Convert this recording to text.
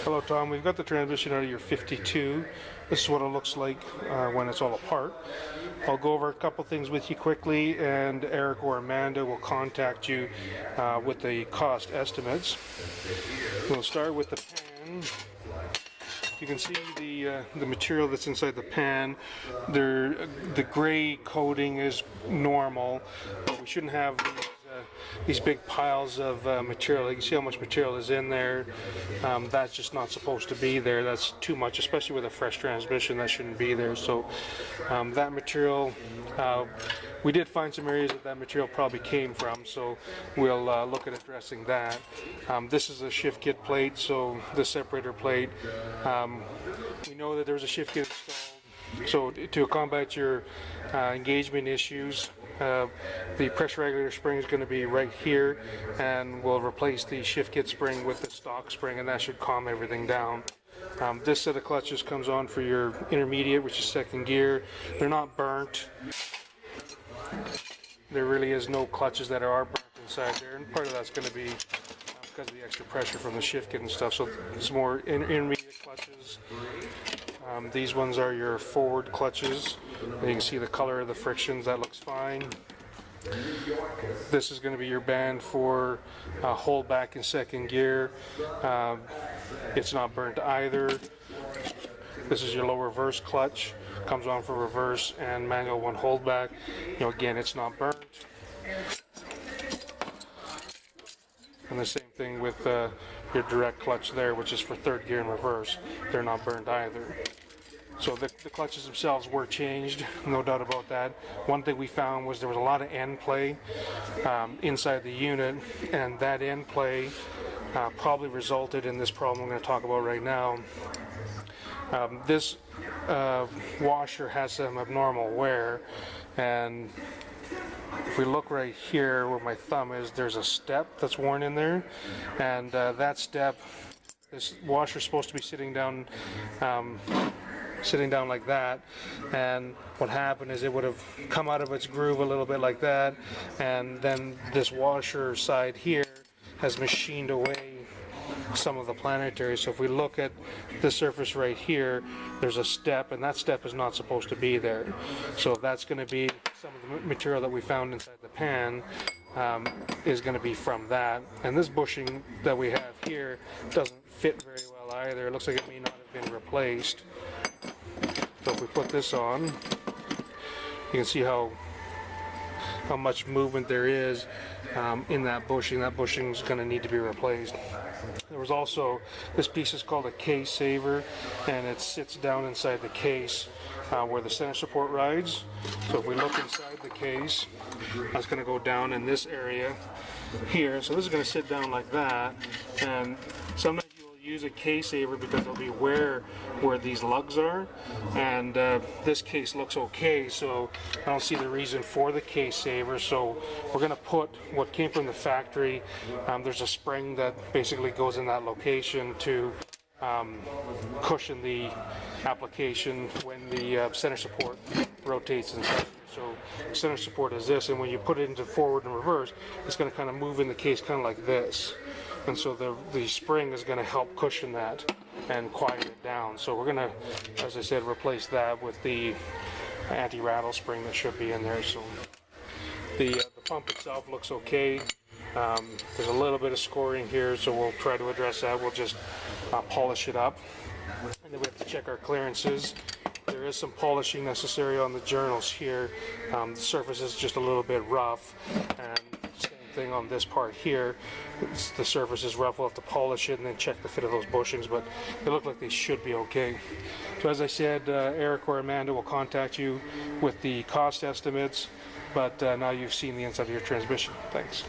Hello Tom, we've got the transmission out of your 52. This is what it looks like when it's all apart. I'll go over a couple things with you quickly, and Eric or Amanda will contact you with the cost estimates. We'll start with the pan. You can see the material that's inside the pan. The gray coating is normal, but we shouldn't have these big piles of material. You can see how much material is in there. That's just not supposed to be there. That's too much, especially with a fresh transmission. That shouldn't be there. So that material, we did find some areas that material probably came from, so we'll look at addressing that. This is a shift kit plate, so the separator plate. We know that there's a shift kit installed, so to combat your engagement issues, the pressure regulator spring is going to be right here, and we'll replace the shift kit spring with the stock spring, and that should calm everything down. This set of clutches comes on for your intermediate, which is second gear. They're not burnt. There really is no clutches that are burnt inside there, and part of that's going to be because of the extra pressure from the shift kit and stuff. So it's more intermediate clutches. These ones are your forward clutches. And you can see the color of the frictions. That looks fine. This is going to be your band for hold back in second gear. It's not burnt either. This is your low reverse clutch. Comes on for reverse and manual one hold back. Again, it's not burnt. And the same thing with your direct clutch there, which is for third gear and reverse. They're not burned either. So the clutches themselves were changed, no doubt about that. One thing we found was there was a lot of end play inside the unit, and that end play probably resulted in this problem I'm going to talk about right now. This washer has some abnormal wear, and if we look right here where my thumb is, there's a step that's worn in there, and that step, this washer is supposed to be sitting down like that, and what happened is it would have come out of its groove a little bit like that, and then this washer side here has machined away some of the planetary. So if we look at the surface right here, there's a step, and that step is not supposed to be there. So that's going to be some of the material that we found inside the pan is going to be from that. And this bushing that we have here doesn't fit very well either. It looks like it may not have been replaced. So if we put this on, you can see how much movement there is in that bushing. That bushing is going to need to be replaced. There was also, this piece is called a case saver, and it sits down inside the case where the center support rides. So if we look inside the case, that's going to go down in this area here. So this is going to sit down like that, and sometimes use a case saver because it'll be where these lugs are, and this case looks okay, so I don't see the reason for the case saver. So we're going to put what came from the factory. There's a spring that basically goes in that location to cushion the application when the center support rotates inside. So center support is this, and when you put it into forward and reverse, it's going to kind of move in the case kind of like this. And so the spring is going to help cushion that and quiet it down. So we're going to, as I said, replace that with the anti-rattle spring that should be in there. So the pump itself looks okay. There's a little bit of scoring here, so we'll try to address that. We'll just polish it up. And then we have to check our clearances. There is some polishing necessary on the journals here. The surface is just a little bit rough, and thing on this part here, the surface is rough. We'll have to polish it and then check the fit of those bushings, but they look like they should be okay. So as I said, Eric or Amanda will contact you with the cost estimates, but now you've seen the inside of your transmission. Thanks.